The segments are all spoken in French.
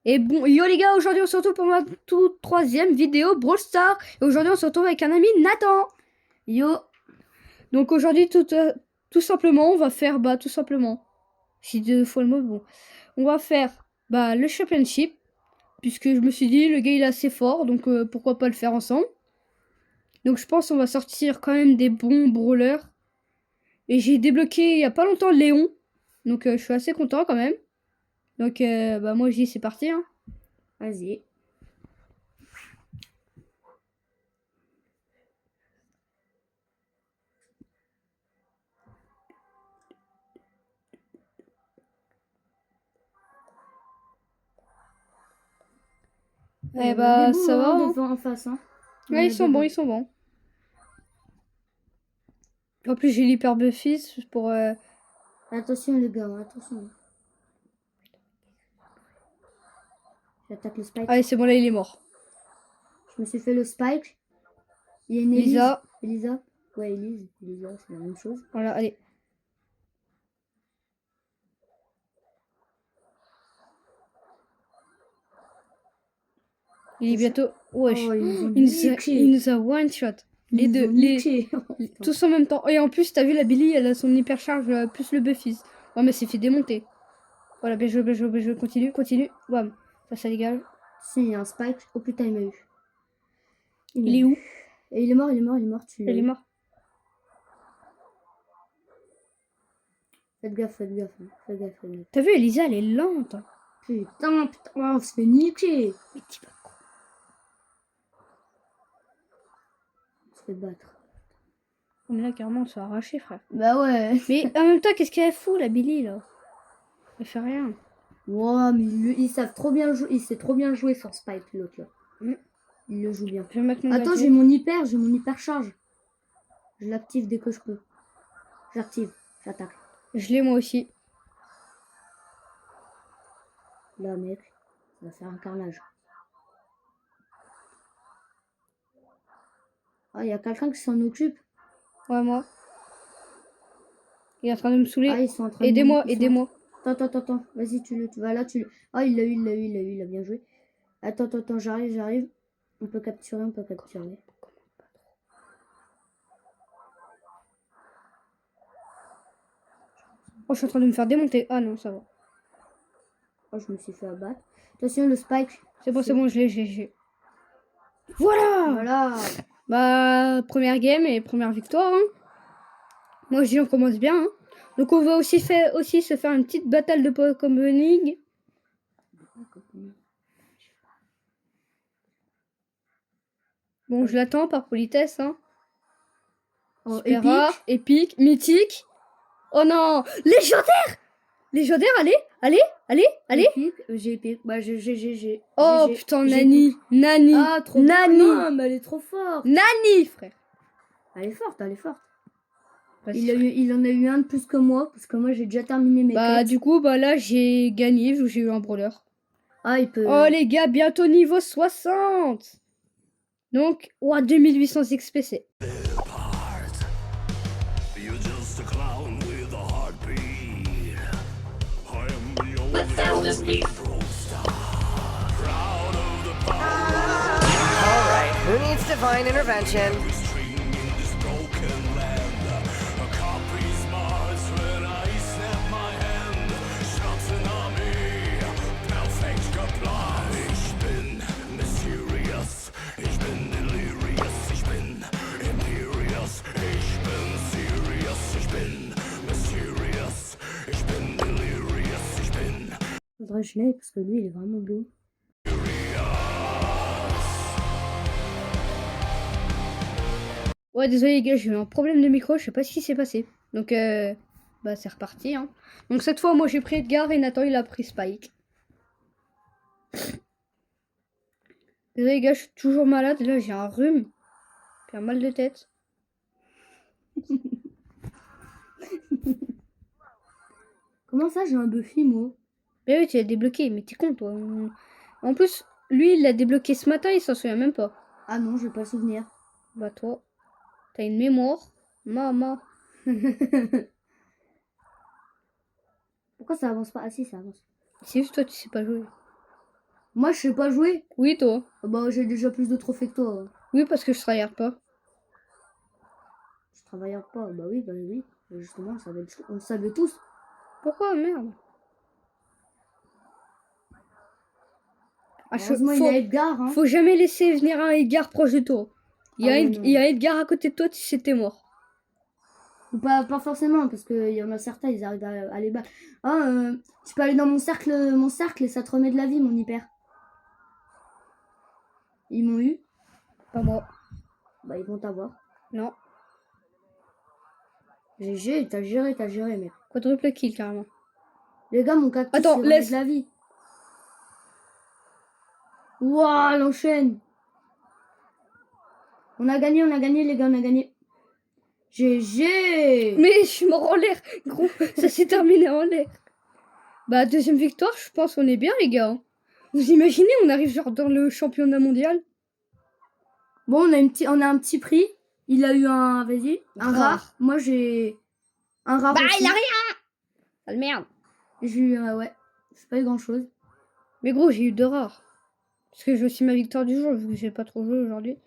Et bon, yo les gars, aujourd'hui on se retrouve pour ma toute troisième vidéo Brawl Stars. Et aujourd'hui on se retrouve avec un ami Nathan. Yo. Donc aujourd'hui tout simplement on va faire tout simplement. Si deux fois le mot bon. On va faire le championship. Puisque je me suis dit le gars il est assez fort. Donc pourquoi pas le faire ensemble. Donc je pense on va sortir quand même des bons brawlers. Et j'ai débloqué il y a pas longtemps Léon. Donc je suis assez content quand même. Donc moi je dis c'est parti hein. Vas-y. Eh bah ça va hein. Devant en face hein. Ouais, ils sont bons, ils sont bons. En plus, j'ai l'hyper Buffy pour. Attention les gars, attention. J'attaque le spike. Allez, c'est bon, là, il est mort. Je me suis fait le spike. Il y a une Lisa. Elisa. Ouais, Elisa, c'est la même chose. Voilà, allez. Il est bientôt. Wesh. Oh, Il nous a one shot. Les deux. Tous en même temps. Et en plus, t'as vu, la Billy, elle a son hyper charge plus le Buffy. Ouais, mais c'est fait démonter. Voilà, bien joué, bien joué, bien joué. Continue, continue. Bam. Ça dégage. Si, il y a un spike. Oh putain, il m'a eu. Il est où? Et il est mort. Il est mort. Faites gaffe. T'as vu, Elisa, elle est lente. Putain, on se fait niquer. Mais t'y vas quoi? On se fait battre. Mais là, carrément, on se fait arracher, frère. Bah ouais. Mais en même temps, qu'est-ce qu'elle fout, la Billy, là? Elle fait rien. Wow, mais ils savent trop bien jouer. Il sait trop bien jouer sur Spike, l'autre là. Il le joue bien. Je vais mettre mon Attends, gadget. j'ai mon hyper charge. Je l'active dès que je peux. J'active, j'attaque. Je l'ai moi aussi. Là, mec, ça va faire un carnage. Ah, il y a quelqu'un qui s'en occupe. Ouais, moi. Il est en train de me saouler. Ah, ils sont en train de Aidez-moi, aidez-moi. Attends. Vas-y, tu vas là, tu. Ah, il a bien joué. Attends, j'arrive. On peut capturer. Oh, je suis en train de me faire démonter. Ah non, ça va. Oh, je me suis fait abattre. Attention, le spike. C'est bon, je l'ai. Voilà. Première game et première victoire. Hein. Moi, je dis on commence bien. Hein. Donc, on va aussi se faire une petite bataille de Pokémon League. Bon, je l'attends par politesse. Hein. Oh, Super rare, épique, mythique. Oh non, légendaire, allez. J'ai épique. Bah, j'ai. Oh putain, Nani. Ah, trop Nani. Non, mais elle est trop forte. Nani, frère. Elle est forte. Il en a eu un de plus que moi, parce que moi j'ai déjà terminé mes quêtes. Du coup, là j'ai gagné, j'ai eu un brawler. Ah, il peut. Oh les gars, bientôt niveau 60. Donc, 2800 XPC. Alright, who needs divine intervention? Faudrait que je l'aille, parce que lui il est vraiment beau. Ouais, désolé les gars, j'ai eu un problème de micro, je sais pas ce qui s'est passé. Donc, c'est reparti. Hein. Donc cette fois, moi j'ai pris Edgar et Nathan il a pris Spike. Désolé les gars, je suis toujours malade. Là, j'ai un rhume. Puis un mal de tête. Comment ça, j'ai un Buffy, moi? Mais oui, tu l'as débloqué, mais t'es con, toi. En plus, lui, il l'a débloqué ce matin, il s'en souvient même pas. Ah non, j'ai pas le souvenir. Bah, toi, t'as une mémoire. Maman. Pourquoi ça avance pas? Ah si, ça avance. C'est juste toi, tu sais pas jouer. Moi, je sais pas jouer. Oui, toi. Ah bah, j'ai déjà plus de trophées que toi. Oui, parce que je travaille pas. Je travaille pas. Bah oui, bah oui. Justement, on le savait tous. Pourquoi, merde? Ah, Heureusement, il y a Edgar, hein. faut jamais laisser venir un Edgar proche de toi. Ah ouais, non. Il y a Edgar à côté de toi, tu sais, t'es mort. Ou pas forcément, parce qu'il y en a certains, ils arrivent à les battre. Ah, tu peux aller dans mon cercle et ça te remet de la vie, mon hyper. Ils m'ont eu. Pas moi. Bah, ils vont t'avoir. Non. GG, t'as géré, mec. Quadruple kill, carrément. Les gars, mon cactus, Attends, il remet de la vie. Wouah, l'enchaîne. On a gagné, les gars, on a gagné. GG. Mais je suis mort en l'air, gros. Ça s'est terminé en l'air. Bah, deuxième victoire, je pense on est bien, les gars. Vous imaginez, on arrive genre dans le championnat mondial? Bon, on a un petit prix. Il a eu un, vas-y, un Rare. rare. Moi, j'ai un rare Bah, aussi. il a rien. Ah, merde. J'ai eu, ouais, c'est pas eu grand-chose. Mais gros, j'ai eu 2 rares. Parce que j'ai aussi ma victoire du jour, vu que j'ai pas trop joué aujourd'hui.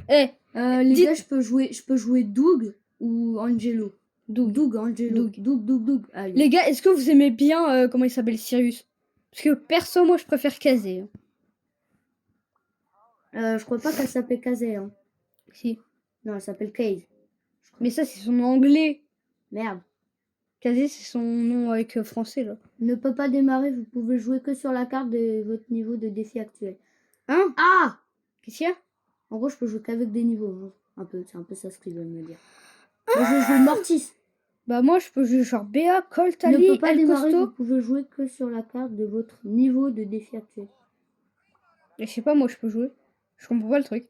Eh, Les gars, je peux jouer Doug ou Angelo. Doug. Angelo. Doug. Allez. Les gars, est-ce que vous aimez bien comment il s'appelle, Sirius? Parce que perso, moi, je préfère Kazé. Je crois pas qu'elle s'appelle Kazé, hein. Si. Non, elle s'appelle Case. Mais ça, c'est son nom anglais. Merde. Kazé, c'est son nom avec français, là. Ne peut pas démarrer, vous pouvez jouer que sur la carte de votre niveau de défi actuel. Hein? Ah! Qu'est-ce qu'il y a? En gros, je peux jouer qu'avec des niveaux. Hein. C'est un peu ça ce qu'ils veulent me dire. Moi, je joue Mortis. Bah, moi, je peux jouer genre Béa, Colt, Ne Ali, peut pas El démarrer, vous Costo. pouvez jouer que sur la carte de votre niveau de défi actuel. Et je sais pas, moi, je peux jouer. Je comprends pas le truc.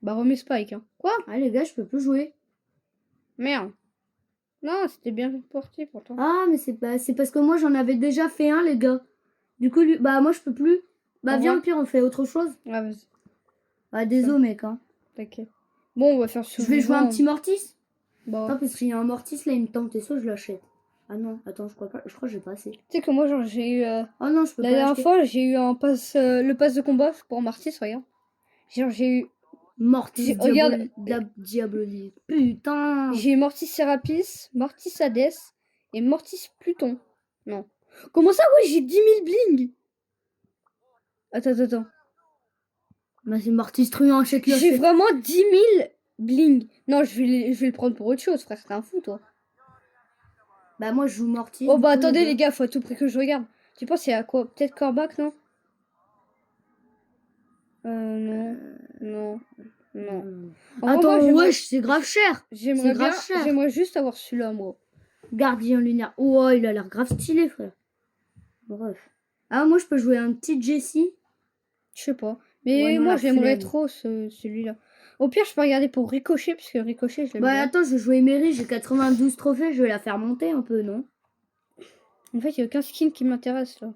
Bah, remets Spike, hein. Quoi? Ah, les gars, je peux plus jouer. Merde. Non, c'était bien porté pourtant. Ah, mais c'est parce que moi, j'en avais déjà fait un, les gars. Du coup, bah, moi, je peux plus. Bah, viens, au pire, on fait autre chose. Ah, vas-y, Ah, désolé, mec, hein. t'inquiète. Bon, on va faire Je vais jouer un petit Mortis. Bah, Attends, parce qu'il y a un Mortis, là, il me tente. Et ça, je l'achète. Ah non, attends, je crois pas. Je crois que j'ai pas assez. tu sais que moi, genre, j'ai eu. Oh non, je peux La pas dernière l'acheter. fois, j'ai eu un pass, le pass de combat pour Mortis, regarde. Genre, j'ai eu. Mortis Regarde. Diabolique. Putain. J'ai eu Mortis Serapis, Mortis Hades et Mortis Pluton. Non. Comment ça, ouais, j'ai 10 000 bling? Attends. Bah, c'est Mortis truand, check-le. J'ai vraiment 10 000 bling. Non, je vais le prendre pour autre chose, frère. T'es un fou, toi. Bah, moi, je joue Mortis. Oh, bah, du coup, attendez, les gars, faut à tout prix que je regarde. Tu penses c'est à quoi? Peut-être Corbac, non? Non. Attends, wesh, c'est grave cher. J'aimerais grave bien, cher. j'aimerais juste avoir celui-là, moi. Gardien lunaire. Oh, il a l'air grave stylé, frère. Bref. Ah, moi, je peux jouer un petit Jessie. Je sais pas. Mais Ouais, non, moi, la j'aimerais flemme. trop celui-là. Au pire, je peux regarder pour Ricochet, parce que Ricochet, je l'aime Bah, bien. attends, je vais jouer Mary, j'ai 92 trophées, je vais la faire monter un peu, non? En fait, il n'y a aucun skin qui m'intéresse, là.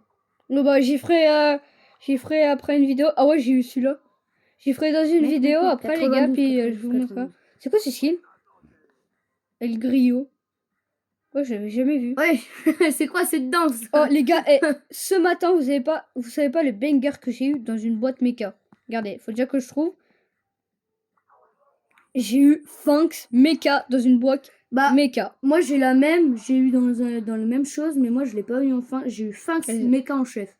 Non, bah, j'y ferai après une vidéo. Ah ouais, j'ai eu celui-là. J'y ferai dans une vidéo après, les gars, puis je vous montrerai. C'est quoi ce skin? El Grillo. Ouais, j'avais jamais vu. Ouais, c'est quoi cette danse? Oh, les gars, ce matin, vous savez pas le banger que j'ai eu dans une boîte mecha. Regardez, faut déjà que je trouve. J'ai eu Fanx Mecha dans une boîte mecha. Moi, j'ai la même, j'ai eu dans la même chose, mais moi, je l'ai pas eu enfin. J'ai eu Fanx Vas-y. Mecha en chef.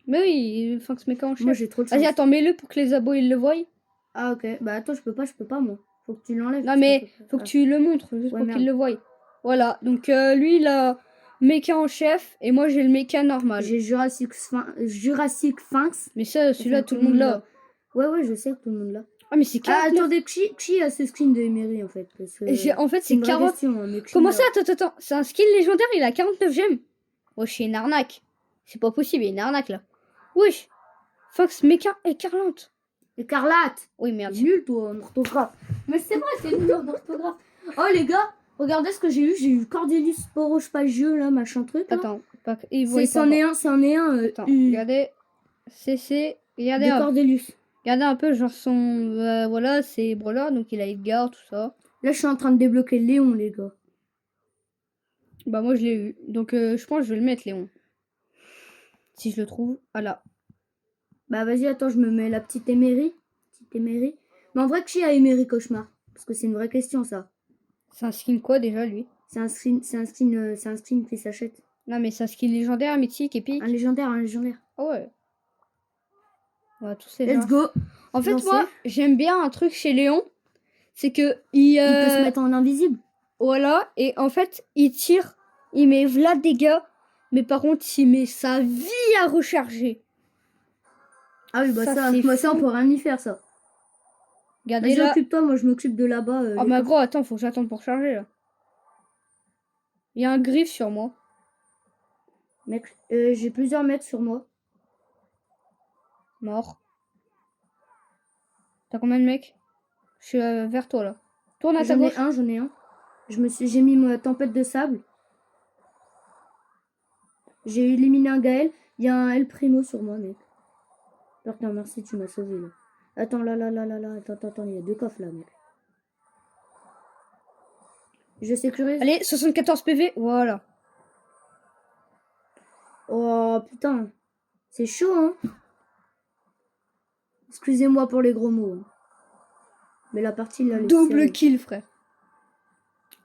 Mais oui, Fanx Mecha en chef. Moi, j'ai trop de chance. Vas-y, attends, mets-le pour que les abos ils le voient. Ah, ok. Bah, attends, je peux pas, moi. Faut que tu l'enlèves. Non, mais faut que tu le montres, juste Ouais, pour merde. qu'il le voie. Voilà, donc lui, il a Mecha en chef, et moi, j'ai le Mecha normal. J'ai Jurassic Fanx. Mais ça, celui-là, tout le monde l'a. Ouais, je sais que tout le monde l'a. Ah, mais c'est 49. attendez, qui a ce skin de Emery en fait? Parce que En fait, c'est une vraie 40. question, hein, mais qui Comment l'a ça? Attends. C'est un skin légendaire, il a 49 gemmes. Wesh, c'est une arnaque. C'est pas possible, il y a une arnaque là. Wesh. Fox Mecha écarlate. Écarlate. Oui, merde. T'es nul toi en orthographe. Mais c'est vrai, t'es nul en orthographe. Oh les gars, regardez ce que j'ai eu. J'ai eu Cordelius Sporosphagieux là, machin truc. Là. Attends, c'en est un. Attends, regardez. CC. Regardez, de Cordelius. regardez un peu, genre son. Voilà, c'est Brawler, donc il a Edgar, tout ça. Là, je suis en train de débloquer Léon, les gars. Bah, moi je l'ai eu. Donc, je pense que je vais le mettre, Léon. Si je le trouve. Ah là. Bah vas-y, attends, je me mets la petite Emery. Petite Emery. Mais en vrai, qui a Emery Cauchemar? Parce que c'est une vraie question, ça. C'est un skin quoi déjà lui? C'est un skin qui s'achète. Non mais c'est un skin légendaire, mythique, épique. Un légendaire, un légendaire. Ah ouais. Ouais, tous ces Let's genres. go. En fait, Lancer. moi, j'aime bien un truc chez Léon. C'est que Il peut se mettre en invisible. voilà, et en fait, il tire, il met v'là des dégâts, mais par contre, il met sa vie à recharger. Ah oui, bah Ça, ça, c'est moi ça, on fou. peut rien y faire, ça. Regardez Vas-y, là. occupe-toi, moi je m'occupe de là-bas. Ah les mais coffres. gros, attends, faut que j'attende pour charger là. Il y a un griffe sur moi. Mec, j'ai plusieurs mecs sur moi. Mort. T'as combien de mecs? Je suis vers toi là. Tourne à ta gauche. J'en ai un. J'ai mis ma tempête de sable. J'ai éliminé un Gaël. Il y a un El Primo sur moi, mec. Putain, merci, tu m'as sauvé là. Attends, là. Attends, il y a 2 coffres là, mec. Je sécurise. Allez, 74 PV, voilà. Oh putain. C'est chaud, hein. Excusez-moi pour les gros mots. Hein. Mais la partie là, elle est Double serrée. kill, frère.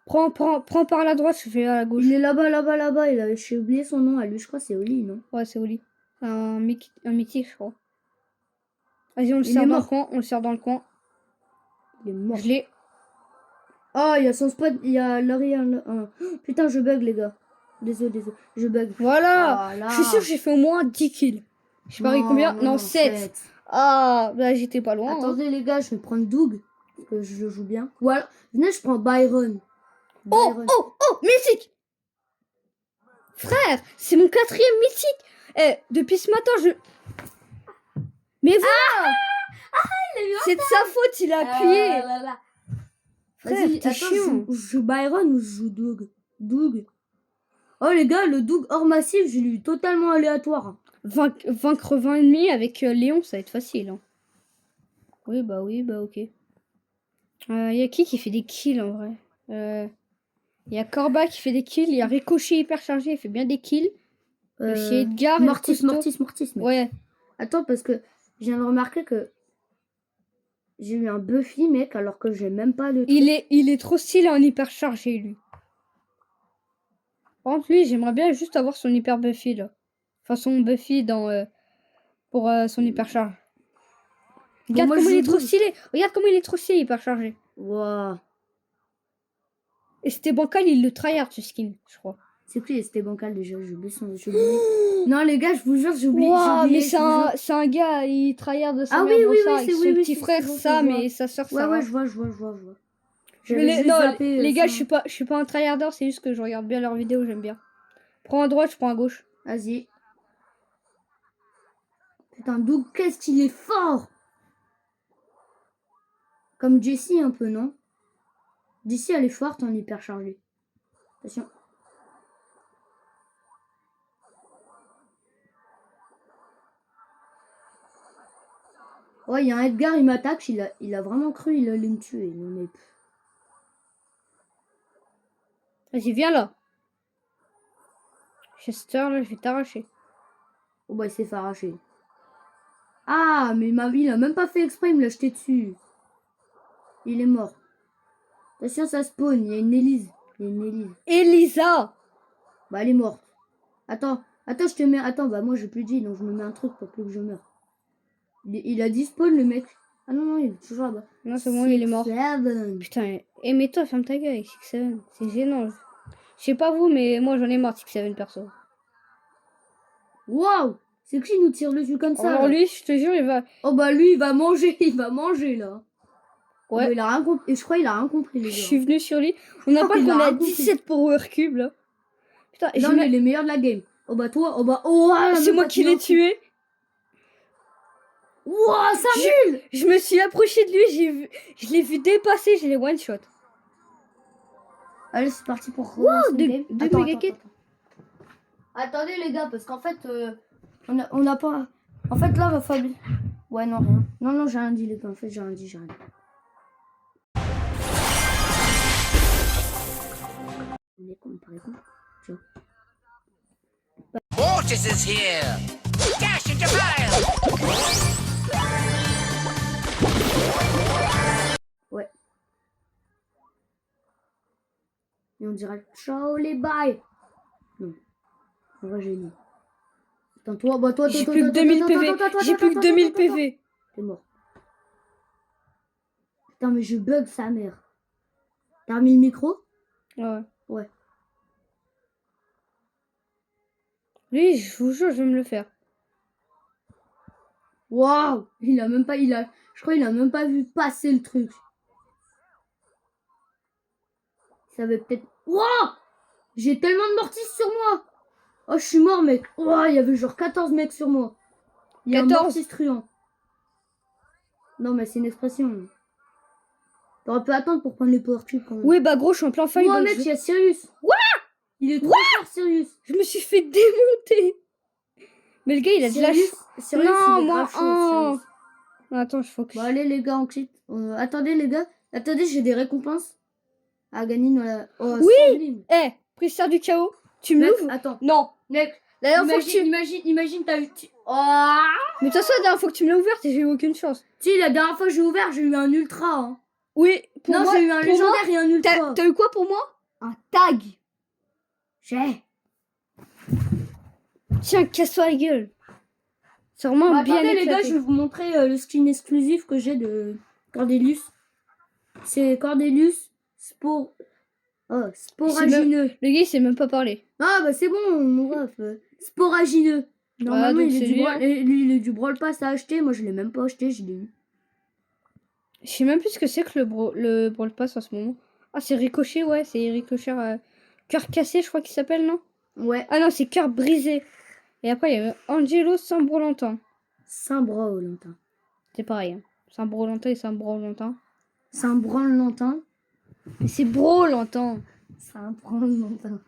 Prends par la droite, je fais à la gauche. Il est là-bas. J'ai oublié son nom à lui, je crois, c'est Oli, non? Ouais, c'est Oli. Un mythique, je crois. Vas-y, on le Il sert est dans mort. le coin, on le sert dans le coin. Il est mort. Je l'ai. Ah, il y a son spot, il y a l'arrière. Putain, je bug, les gars. Désolé, je bug. Voilà. Ah, là. Je suis sûr que j'ai fait au moins 10 kills. Je sais pas combien. Non, 7. Ah, bah j'étais pas loin. Hein. Attendez, les gars, je vais prendre Doug. Parce que je le joue bien. Ou alors, venez, je prends Byron. Oh, mythique. Frère, c'est mon 4e mythique. Eh, depuis ce matin, je... Mais voilà. C'est de sa faute, il a appuyé. Frère, Vas-y, t'es attends, chiant. je joue Byron ou je joue Doug? Doug. Oh, les gars, le Doug hors massif, je l'ai eu totalement aléatoire. Vaincre 20 ennemis avec Léon, ça va être facile. Hein. Oui, bah ok. Y a qui fait des kills en vrai? Y a Corba qui fait des kills, il y a Ricochet hyper chargé, il fait bien des kills. Chez Edgar, Mortis. Mec. Ouais. Attends, parce que je viens de remarquer que j'ai eu un Buffy, mec, alors que j'ai même pas le truc. Il est trop stylé en hyper chargé, lui. Par contre, lui, j'aimerais bien juste avoir son hyper Buffy, là. Enfin, son Buffy pour son hyper charge. Regarde moi, comment je il est joue trop Doug. stylé. Regarde comment il est trop stylé, hyper chargé. Waouh. Et c'était bancal, il le tryhard, ce skin, je crois. C'est qui c'était bancal déjà? J'ai oublié son. Non, les gars, je vous jure, j'ai oublié. Wow, mais je vous jure. c'est un gars, il tryhard de sa Ah mère oui, pour oui, ça, oui, avec c'est- son oui, oui, petit c'est frère bon, je Sam vois. et sa soeur Ouais, Sarah. je vois. Mais J'avais juste non, zappé, les gars, ça. je suis pas un tryharder, c'est juste que je regarde bien leurs vidéos, j'aime bien. Prends à droite, je prends à gauche. Vas-y. Putain, Doug, qu'est-ce qu'il est fort! Comme Jessie un peu, non? Jessie, elle est forte en hyper chargée. Attention. Ouais, il y a un Edgar, il m'attaque, il a vraiment cru, il allait me tuer. Non, mais... Vas-y, viens là. Chester, là, je vais t'arracher. Oh bah, il s'est fait arracher. Ah, mais il a même pas fait exprès, il me l'a jeté dessus. Il est mort. Attention, ça spawn, il y a une Élise. Elisa! Bah, elle est morte. Attends, je te mets... Attends, bah moi j'ai plus de vie, donc je me mets un truc pour plus que je meure. Il a dit spawn, le mec. Ah non, il est toujours là-bas. Non, c'est bon, il est mort. 6-7. Putain, mais toi, ferme ta gueule avec 6-7. C'est gênant. Je sais pas vous, mais moi j'en ai marre de 6-7 perso. Waouh! C'est qui nous tire dessus comme ça? Alors là lui, je te jure, il va... Oh bah lui, il va manger là. Ouais. Oh, il a rien compris. Et je crois qu'il a rien compris, les Je gars. suis venu sur lui. On n'a pas Il qu'on a est à rien compris. 17 power cube là. Putain, Non, mais il est meilleur de la game. Oh bah toi, c'est moi qui l'ai tué. Wouah, ça nul! Je me suis approché de lui, je l'ai vu dépasser, je l'ai one shot. Allez, c'est parti pour Wow, deux deux méga kits. Attendez les gars, parce qu'en fait, on a pas... En fait, là, va falloir... Ouais, non, rien. Non, j'ai rien dit, les gars. En fait, j'ai rien dit. On est con, on paraît con. Tu vois. Mortis is here! Dash into battle! Et on dira ciao les bye. Non. En vrai, j'ai mis. Attends, toi, bah toi, J'ai plus que 2000 PV. J'ai plus que 2000 PV. T'es mort. Putain, mais je bug sa mère. T'as remis le micro? Ouais. Ouais. Lui, je vous jure, je vais me le faire. Waouh! Je crois qu'il a même pas vu passer le truc. Ça va peut-être. Waouh! J'ai tellement de mortis sur moi! Oh, je suis mort, mec. Waouh, il y avait genre 14 mecs sur moi. Il y a 14. un mortis truand. Non, mais c'est une expression. T'aurais pu attendre pour prendre les power cubes quand même. Oui, bah gros, je suis en plein fight. Oh, donc mec, je... il y a Sirius. What? Il est trop fort, Sirius. Je me suis fait démonter. Mais le gars, il a de la Sirius, Sirius, Non, il est moi, grave chaud, Sirius. Attends, je faut que... Bon, allez, les gars, on quitte. Attendez, les gars. Attendez, j'ai des récompenses à gagner dans la. Oh, Oui! Sandeline. Eh, Priscilla du chaos, tu me Mec, l'ouvres? attends. Non. Mec, La dernière fois que tu... imagine, t'as eu. Oh! Mais de toute façon, la dernière fois que tu me l'as ouverte, j'ai eu aucune chance. Si, la dernière fois que j'ai ouvert, j'ai eu un ultra. Hein. Oui, pour Non, moi... j'ai eu un pour moi, légendaire et un ultra. T'as eu quoi pour moi? Un tag. J'ai. Tiens, casse-toi la gueule. C'est vraiment Bah, bien attendez, les gars, éclaté. je vais vous montrer le skin exclusif que j'ai de Cordelius. C'est Cordelius sporagineux. Le gars, il sait même pas parler. Ah, bah c'est bon, mon ref. Sporagineux. Normalement, donc il est c'est du lui, Brawl, lui, il est du Brawl Pass à acheter. Moi, je l'ai même pas acheté, je l'ai eu. Je sais même plus ce que c'est que le Brawl Pass en ce moment. Ah, c'est Ricochet, ouais, c'est Ricochet. Cœur cassé, je crois qu'il s'appelle, non? Ouais. Ah non, c'est cœur brisé. Et après, il y a Angelo Saint-Brolentin. Saint-Brolentin. C'est pareil. Hein. Saint-Brolentin et Saint-Brolentin. Saint-Brolentin. Mais c'est Brolentin. Saint-Brolentin.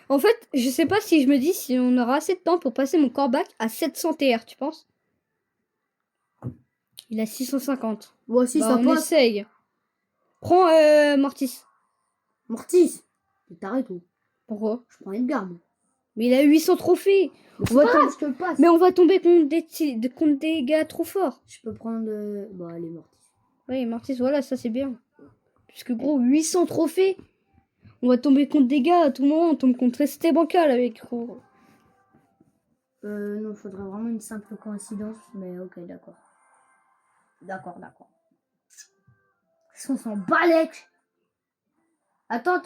En fait, je sais pas si je me dis si on aura assez de temps pour passer mon corbac à 700 TR, tu penses? Il a 650. Voici Bah, ça on passe. essaye. Prends Mortis. Mortis. T'arrêtes ou? Pourquoi? Je prends Edgar, moi. Mais il a 800 trophées. C'est On va pas tomber- grave, je te le passe. Mais on va tomber contre contre des gars trop forts. Je peux prendre. Bon, allez, Mortis. Oui, Mortis, voilà, ça c'est bien. Puisque gros, 800 trophées. On va tomber contre des gars à tout moment. On tombe contre Resté Bancal avec gros. Non, faudrait vraiment une simple coïncidence. Mais ok, d'accord. D'accord. Parce qu'on s'en balèque. Attends.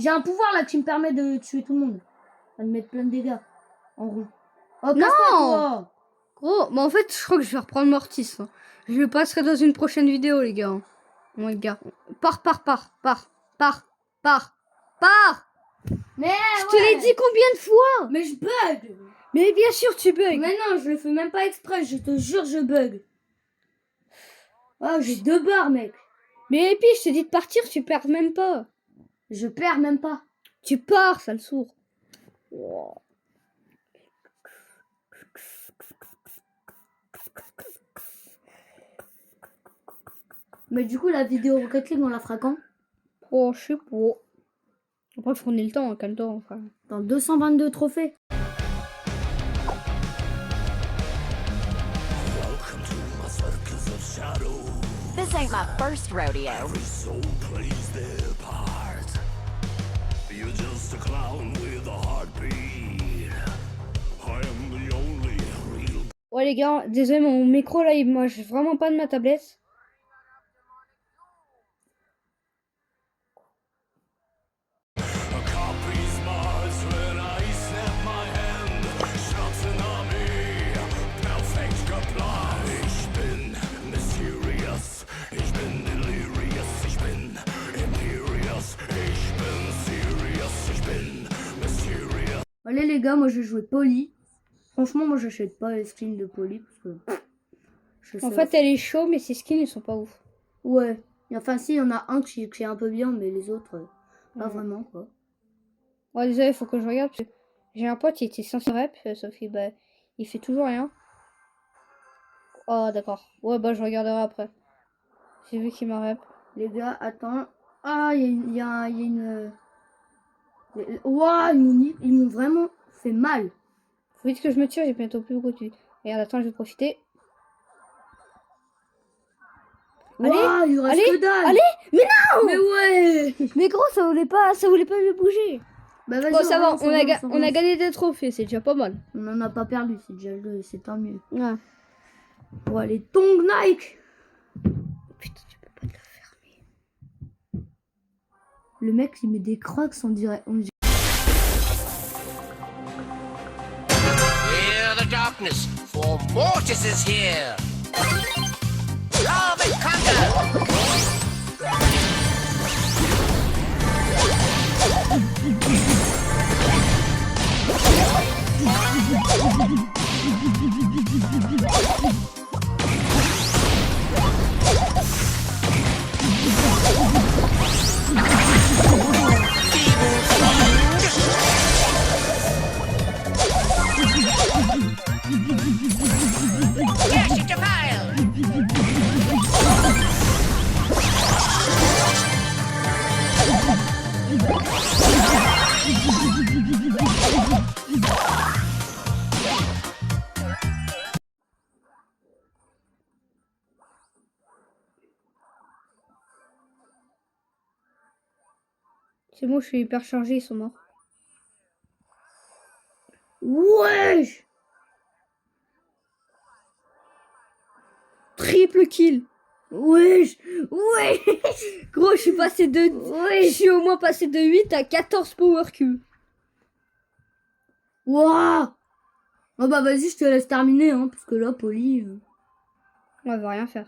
J'ai un pouvoir là qui me permet de tuer tout le monde. De mettre plein de dégâts en roue. Oh, Non! casse-toi, Gros, mais en fait, je crois que je vais reprendre Mortis. Hein. Je le passerai dans une prochaine vidéo, les gars. Mon gars. Pars. Mais Je te l'ai dit combien de fois? Mais je bug. Mais bien sûr, tu bugs. Mais non, je le fais même pas exprès. Je te jure, je bug. Oh, j'ai 2 barres, mec. Mais et puis, je te dis de partir, tu perds même pas. Je perds même pas. Tu pars, sale sourd. Wow. Mais du coup, la vidéo Rocket League, on la fera quand? Oh, je sais pas. Après, faut qu'on ait le temps, hein, calme-toi, frère. Dans 222 trophées. This ain't my first rodeo. Every soul plays their part. You're just a clown with a heartbeat. I am the only real. Ouais, les gars, désolé, mon micro là, il mange vraiment pas de ma tablette. A copy smarts when I snap my hand. Schnatzen an mir, perfekt geplant. Ich bin mysterious, ich bin delirious, ich bin imperious, ich bin serious, ich bin mysterious. Allez, les gars, moi je vais jouer Polly. Franchement, moi j'achète pas les skins de Polly parce que. En fait, elle est chaud, mais ses skins, ils sont pas ouf. Ouais. Enfin, si, il y en a un qui est un peu bien, mais les autres, pas Ouais. vraiment, quoi. Ouais, désolé, faut que je regarde. Parce que j'ai un pote, il était censé rep, sauf qu'il bah, il fait toujours rien. Oh, d'accord. Ouais, bah, je regarderai après. J'ai vu qu'il m'a rep. Les gars, attends. Ah, il y a une. Ouah, ils m'ont vraiment fait mal. Faut vite que je me tire, j'ai bientôt plus beaucoup de vie. Regarde, attends, je vais profiter. Ouah, il reste allez, que dalle. allez, mais non. Mais ouais. Mais gros, ça voulait pas mieux bouger. Bah vas-y, Bon, ça va, relance, on relance, a relance. gagné des trophées, c'est déjà pas mal. On en a pas perdu, c'est déjà c'est tant mieux. Ouais. Bon, les tongs Nike. Putain, tu peux pas te la fermer. Le mec, il met des crocs, on dirait. Fear the darkness, for Mortis is here. Love and conquer. Yes, it's a file. C'est bon, je suis hyper chargé, ils sont morts. Wesh. Triple kill. Wesh. Wesh. Gros, je suis passé de... Je suis au moins passé de 8 à 14 power cube. Wouah. Oh bah vas-y, je te laisse terminer, hein, parce que là, Polly... On va rien faire.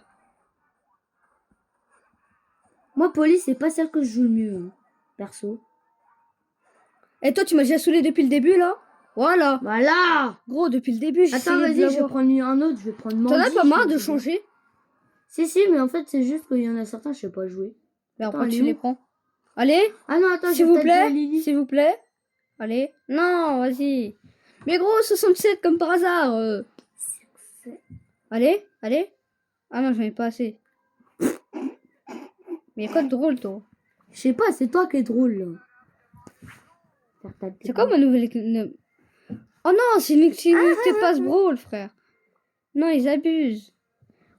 Moi, Polly, c'est pas celle que je joue le mieux, hein, perso. Et toi, tu m'as déjà saoulé depuis le début, là? Voilà. Voilà. Gros, depuis le début, j'ai Attends, vas-y, je vais prendre un autre, je vais prendre Mandy. T'en as pas marre je de sais changer? Si, mais en fait, c'est juste qu'il y en a certains, je sais pas jouer. Mais Attends, après, elle est tu où les prends. Allez, Ah non, attends, s'il j'ai vous peut-être déjà plaît. Lily. S'il vous plaît. Allez. Non, vas-y. Mais gros, 67 comme par hasard. Allez, allez. Ah non, j'en ai pas assez. Mais y'a quoi de drôle, toi? Je sais pas, c'est toi qui es drôle, là. C'est quoi ma nouvelle... Oh non, c'est une activité passe-brawl, frère. Non, ils abusent.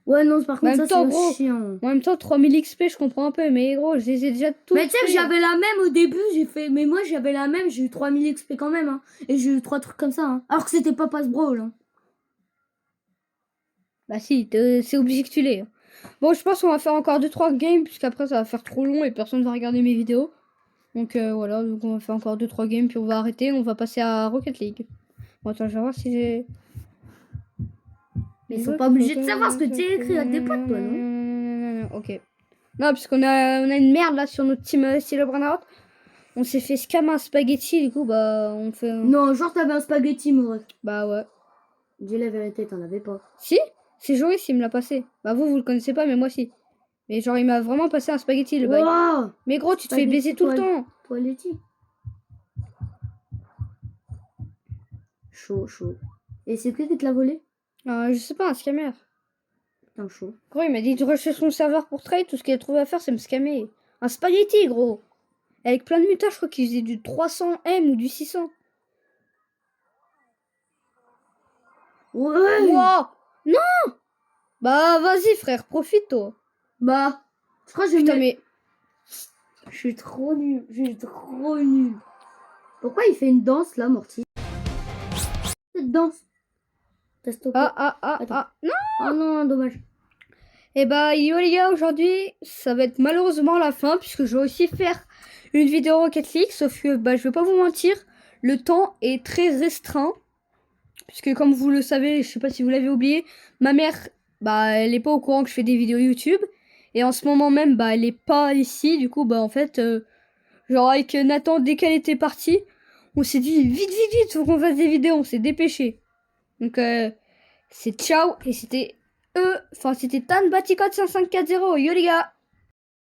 Ouais, non, par contre, En même ça, temps, c'est gros, chiant. En même temps, 3000 XP, je comprends un peu. Mais gros, je les ai déjà tous Mais tu sais que fait. j'avais la même au début, j'ai fait... Mais moi, j'avais la même, j'ai eu 3000 XP quand même, hein. Et j'ai eu 3 trucs comme ça, hein. Alors que c'était pas passe-brawl, hein. Bah si, c'est obligé que tu l'aies. Bon, je pense qu'on va faire encore 2-3 games, puisqu'après ça va faire trop long et personne va regarder mes vidéos. Donc voilà, donc on va faire encore 2-3 games, puis on va arrêter, on va passer à Rocket League. Bon, attends, je vais voir si j'ai... Mais ils sont pas obligés de savoir ce que tu as écrit à tes potes, toi, non? Non, ok. Non, puisqu'on a une merde là sur notre team Style Burnout. On s'est fait scam un spaghetti, du coup, bah, on fait... Non, genre, t'avais un spaghetti, Maurice. Bah ouais. Dis la vérité, t'en avais pas. Si, c'est Joris qui me l'a passé. Bah vous le connaissez pas, mais moi si. Mais genre, il m'a vraiment passé un spaghetti, le bail. Wow. Mais gros, tu te fais Spaghetti baiser tout le temps. Toiletti. Chaud, chaud. Et c'est qui te l'a volé? Je sais pas, un scammer. Putain, chaud. Gros, il m'a dit de rechercher son serveur pour trade. Tout ce qu'il a trouvé à faire, c'est me scammer. Un spaghetti, gros. Avec plein de mutages, je crois qu'il faisait du 300M ou du 600. Ouais. Wow. Non. Bah, vas-y, frère, profite, toi. Bah, je crois que je vais Putain, mettre- mais... Je suis trop nul. Je suis trop nul. Pourquoi il fait une danse, là, Morty? Cette danse. T'as stoppé. Attends. Non. Oh non, dommage. Et bah, yo les gars, aujourd'hui, ça va être malheureusement la fin, puisque je vais aussi faire une vidéo Rocket League, sauf que, bah, je vais pas vous mentir, le temps est très restreint, puisque comme vous le savez, je sais pas si vous l'avez oublié, ma mère, bah, elle est pas au courant que je fais des vidéos YouTube, et en ce moment même, bah, elle est pas ici, du coup, bah, en fait, genre avec Nathan, dès qu'elle était partie, on s'est dit, vite, faut qu'on fasse des vidéos, on s'est dépêché. Donc, c'est ciao, et c'était... Enfin, c'était Tan Baticode 5540. Yo les gars!